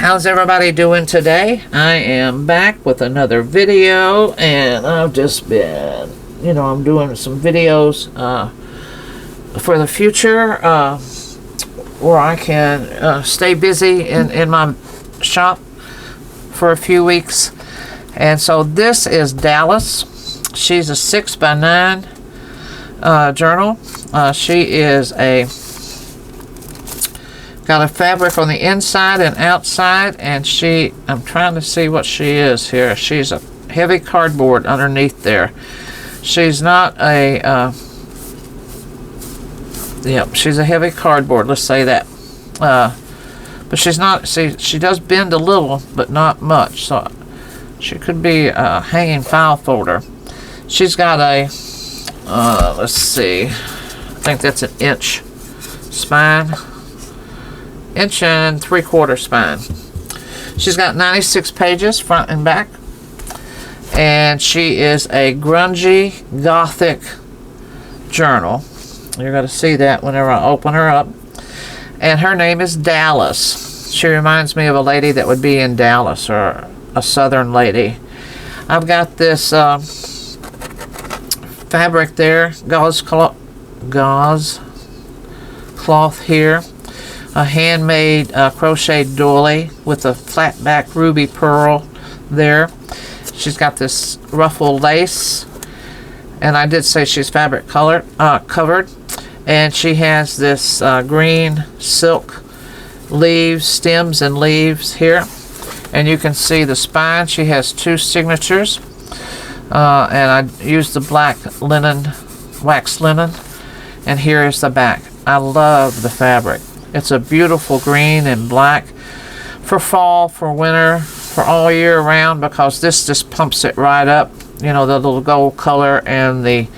How's everybody doing today? I am back with another video, and I've just been, I'm doing some videos for the future where I can stay busy in my shop for a few weeks. And so this is Dallas. She's a 6x9 journal. She is got a fabric on the inside and outside, and I'm trying to see what she is here. She's a heavy cardboard underneath there. She's not a, she's a heavy cardboard, let's say that. But she's not, see, she does bend a little, but not much, so she could be a hanging file folder. She's got a, let's see, I think that's an inch spine. Inch and 3/4 spine. She's got 96 pages front and back, and she is a grungy gothic journal. You're going to see that whenever I open her up. And her name is Dallas. She reminds me of a lady that would be in Dallas, or a southern lady. I've got this fabric there, gauze cloth here. A handmade crocheted doily with a flat back ruby pearl there. She's got this ruffled lace, and I did say she's fabric covered, and she has this green silk leaves, stems and leaves here, and you can see the spine. She has 2 signatures, and I used the black linen, wax linen, and here is the back. I love the fabric. It's a beautiful green and black for fall, for winter, for all year round, because this just pumps it right up. The little gold color and the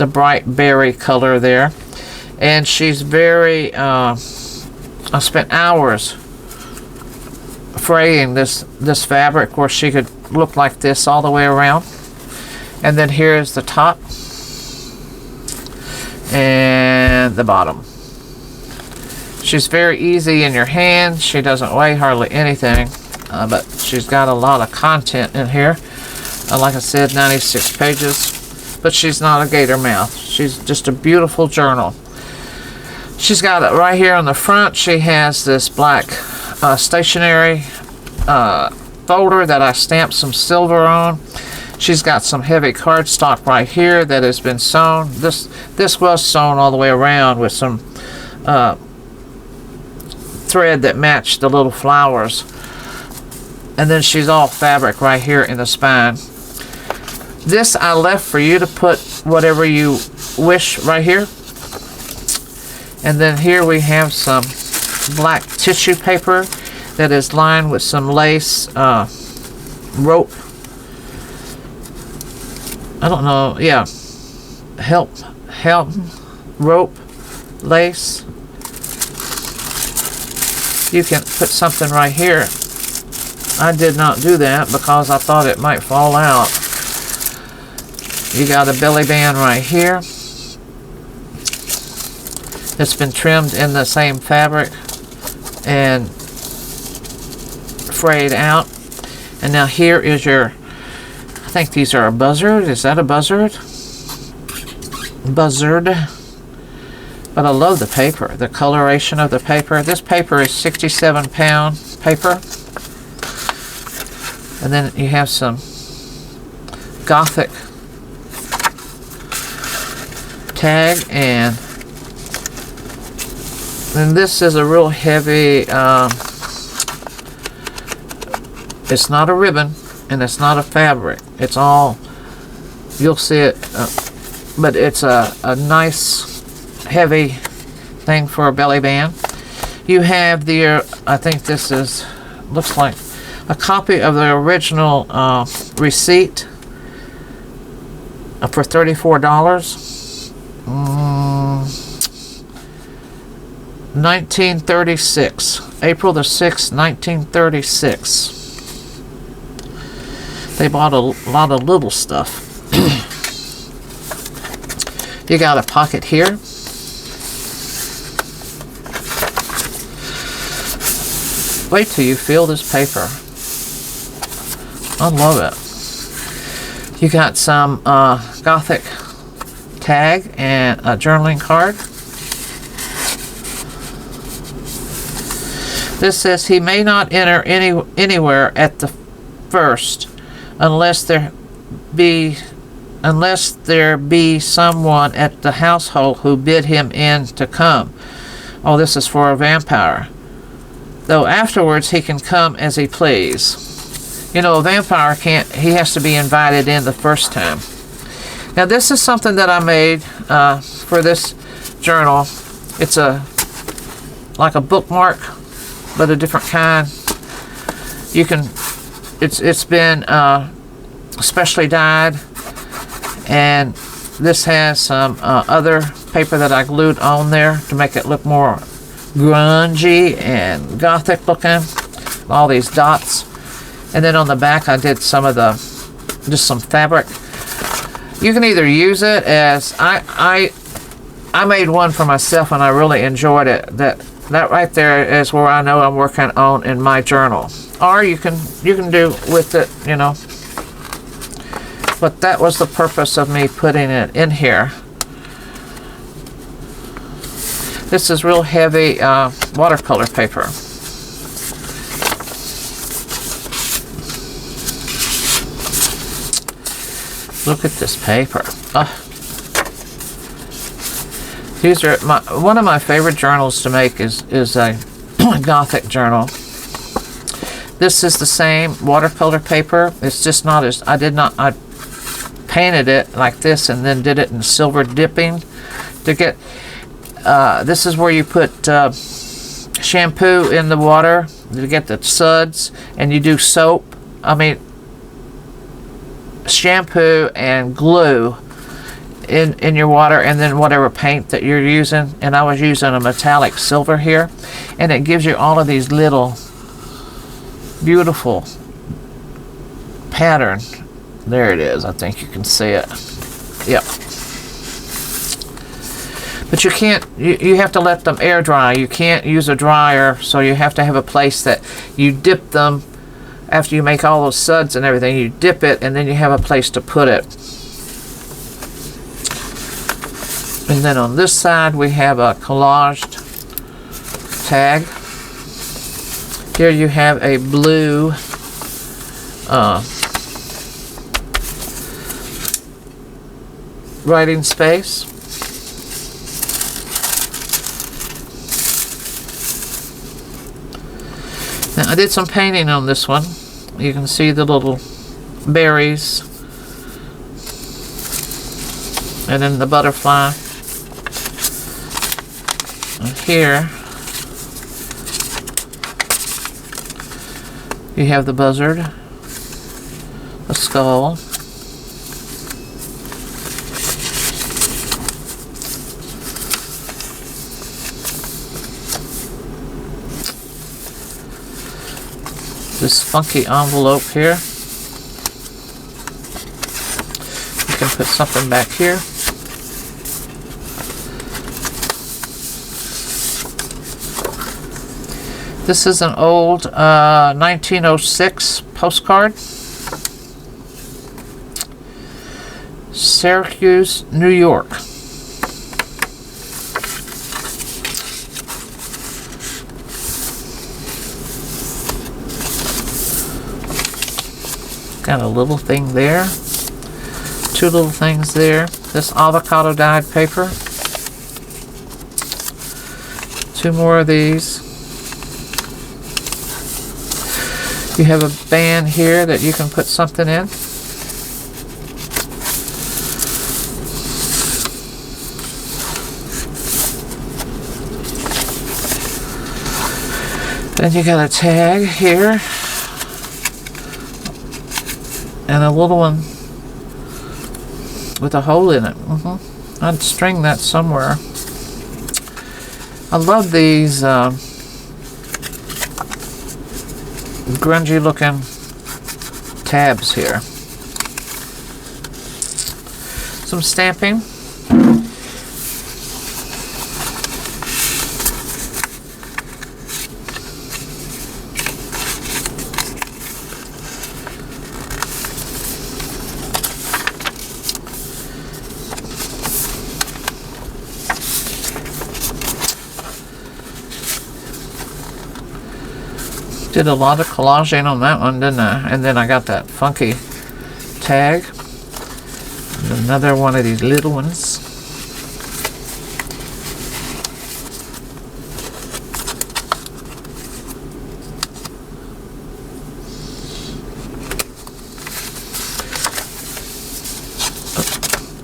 bright berry color there. And she's very, I spent hours fraying this fabric where she could look like this all the way around. And then here's the top and the bottom. She's very easy in your hand. She doesn't weigh hardly anything, but she's got a lot of content in here. Like I said, 96 pages, but she's not a gator mouth. She's just a beautiful journal. She's got it right here on the front. She has this black stationery folder that I stamped some silver on. She's got some heavy cardstock right here that has been sewn. This was sewn all the way around with some thread that matched the little flowers, and then she's all fabric right here in the spine. This I left for you to put whatever you wish right here. And then here we have some black tissue paper that is lined with some lace rope. I don't know, yeah, help rope lace. You can put something right here. I did not do that because I thought it might fall out. You got a belly band right here. It's been trimmed in the same fabric and frayed out. And now here is your, I think these are a buzzard. Is that a buzzard? Buzzard. But I love the paper, the coloration of the paper. This paper is 67-pound paper. And then you have some Gothic tag, and then this is a real heavy, it's not a ribbon and it's not a fabric. It's all, you'll see it, but it's a nice heavy thing for a belly band. You have the, I think this is, looks like a copy of the original receipt for $34. 1936, April the 6th, 1936. They bought a lot of little stuff. You got a pocket here. wait till you feel this paper. I love it. You got some Gothic tag and a journaling card. This says he may not enter anywhere at the first unless there be someone at the household who bid him in to come. Oh, this is for a vampire. Though afterwards he can come as he please. You know, a vampire can't, he has to be invited in the first time. Now this is something that I made for this journal. It's like a bookmark, but a different kind. You can, it's been specially dyed, and this has some other paper that I glued on there to make it look more grungy and gothic looking. All these dots. And then on the back I did some of the, just some fabric. You can either use it as, I made one for myself and I really enjoyed it. That right there is where I know I'm working on in my journal. Or you can do with it, you know. But that was the purpose of me putting it in here. This is real heavy watercolor paper. Look at this paper. These are one of my favorite journals to make is a Gothic journal. This is the same watercolor paper. It's just not as, I painted it like this and then did it in silver dipping to get, this is where you put shampoo in the water to get the suds, and you do soap. I mean, shampoo and glue in your water, and then whatever paint that you're using. And I was using a metallic silver here, and it gives you all of these little beautiful pattern. There it is. I think you can see it. Yep. But you can't, you have to let them air dry. You can't use a dryer, so you have to have a place that you dip them. After you make all those suds and everything, you dip it, and then you have a place to put it. And then on this side, we have a collaged tag. Here you have a blue writing space. Now, I did some painting on this one. You can see the little berries. And then the butterfly. And here, you have the buzzard, the skull, this funky envelope here. You can put something back here. This is an old 1906 postcard. Syracuse, New York. Got a little thing there. Two little things there. This avocado dyed paper. Two more of these. You have a band here that you can put something in. Then you got a tag here. And a little one with a hole in it. I'd string that somewhere. I love these grungy looking tabs here. Some stamping. Did a lot of collaging on that one, didn't I? And then I got that funky tag. And another one of these little ones.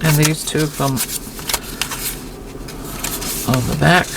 And these two come on the back.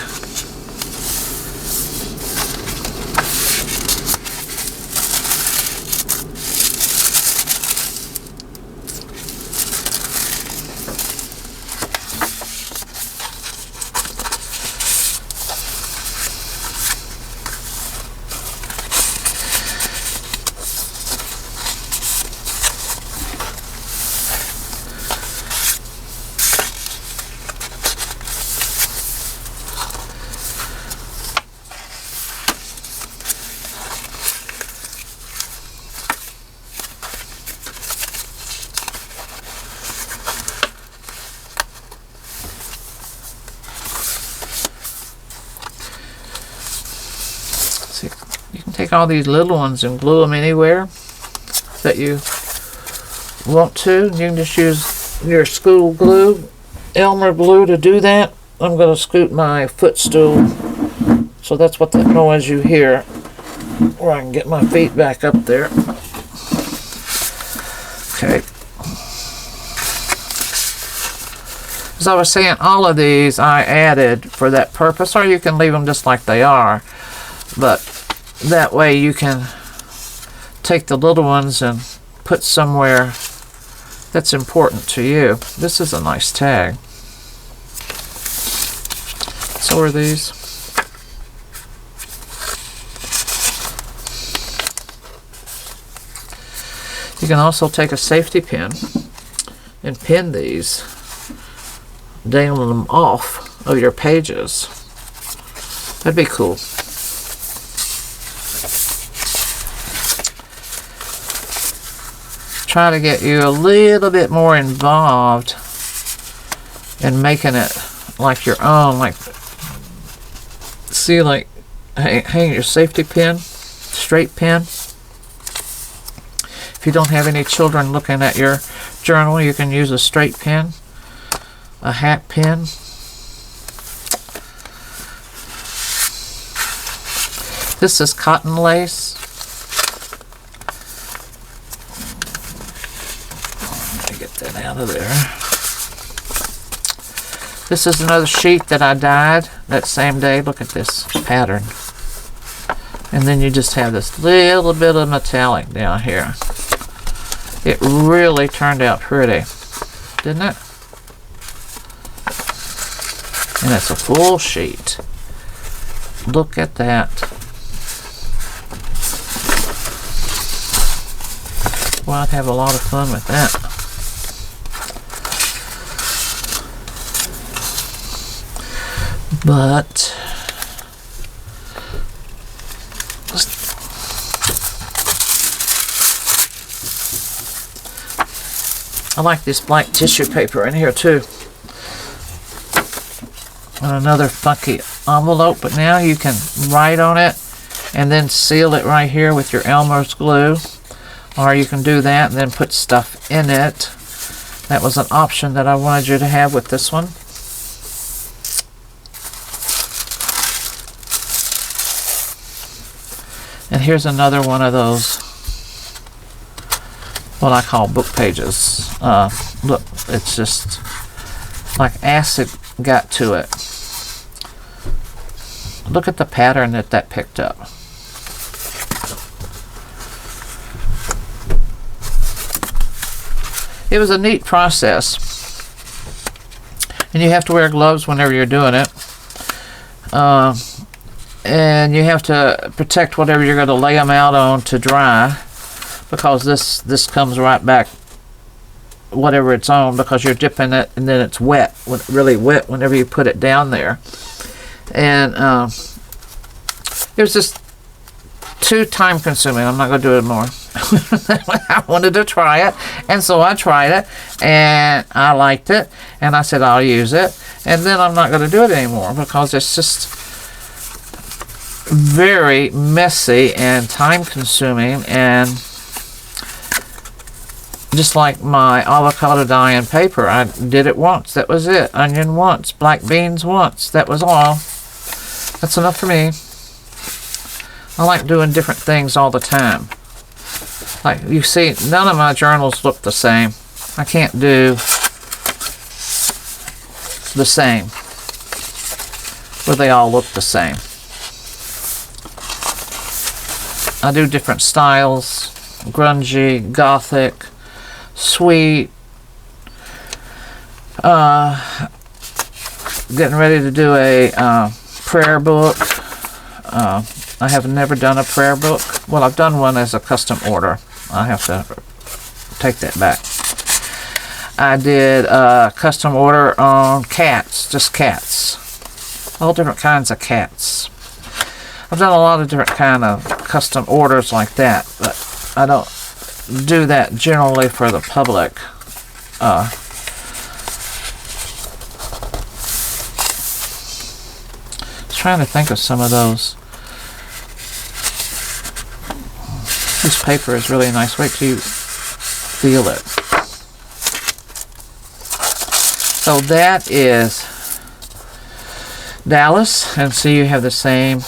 See, you can take all these little ones and glue them anywhere that you want to. You can just use your school glue, Elmer glue, to do that. I'm going to scoot my footstool, so that's what that noise you hear, where I can get my feet back up there. Okay. As I was saying, all of these I added for that purpose, or you can leave them just like they are. But that way you can take the little ones and put somewhere that's important to you. This is a nice tag. So are these. You can also take a safety pin and pin these, dangling them off of your pages. That'd be cool. Try to get you a little bit more involved in making it like your own. Like, see, like hang your safety pin, straight pin. If you don't have any children looking at your journal, you can use a straight pin, a hat pin. This is cotton lace. That out of there. This is another sheet that I dyed that same day. Look at this pattern. And then you just have this little bit of metallic down here. It really turned out pretty, didn't it? And it's a full sheet. Look at that. Well, I'd have a lot of fun with that. But I like this blank tissue paper in here too. And another funky envelope, but now you can write on it and then seal it right here with your Elmer's glue. Or you can do that and then put stuff in it. That was an option that I wanted you to have with this one. And here's another one of those, what I call book pages. Look, it's just like acid got to it. Look at the pattern that picked up. It was a neat process. And you have to wear gloves whenever you're doing it. And you have to protect whatever you're going to lay them out on to dry, because this comes right back, whatever it's on, because you're dipping it and then it's wet, really wet whenever you put it down there. And it was just too time consuming. I'm not going to do it more. I wanted to try it, and so I tried it, and I liked it, and I said I'll use it, and then I'm not going to do it anymore because it's just very messy and time consuming, and just like my avocado dye and paper, I did it once, that was it. Onion once, black beans once, that was all. That's enough for me. I like doing different things all the time. Like you see, none of my journals look the same. I can't do the same where they all look the same. I do different styles: grungy, gothic, sweet. Getting ready to do a prayer book. I have never done a prayer book. Well, I've done one as a custom order. I have to take that back. I did a custom order on cats, just cats. All different kinds of cats. I've done a lot of different kind of custom orders like that, but I don't do that generally for the public. Trying to think of some of those. This paper is really nice. Wait till you feel it. So that is Dallas, and see, you have the same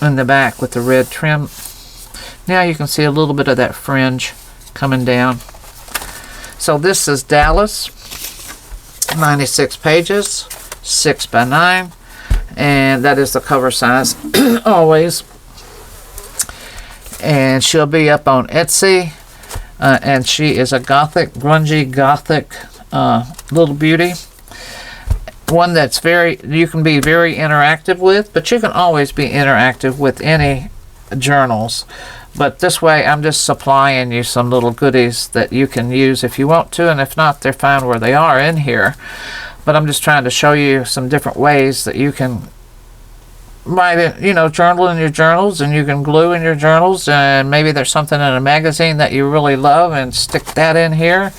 in the back with the red trim. Now you can see a little bit of that fringe coming down. So this is Dallas, 96 pages, 6x9, and that is the cover size always. And she'll be up on Etsy, and she is a gothic, grungy gothic little beauty. One that's you can be very interactive with, but you can always be interactive with any journals. But this way I'm just supplying you some little goodies that you can use if you want to, and if not, they're fine where they are in here. But I'm just trying to show you some different ways that you can write it, journal in your journals, and you can glue in your journals, and maybe there's something in a magazine that you really love and stick that in here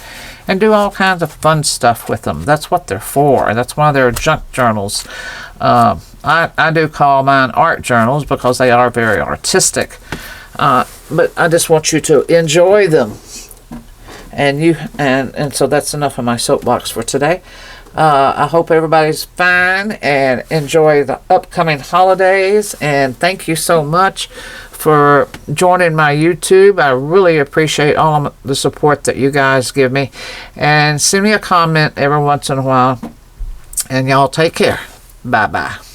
and do all kinds of fun stuff with them. That's what they're for. That's why they're junk journals. I do call mine art journals because they are very artistic. But I just want you to enjoy them. And so that's enough of my soapbox for today. I hope everybody's fine and enjoy the upcoming holidays. And thank you so much for joining my YouTube. I really appreciate all of the support that you guys give me. And send me a comment every once in a while. And y'all take care. Bye-bye.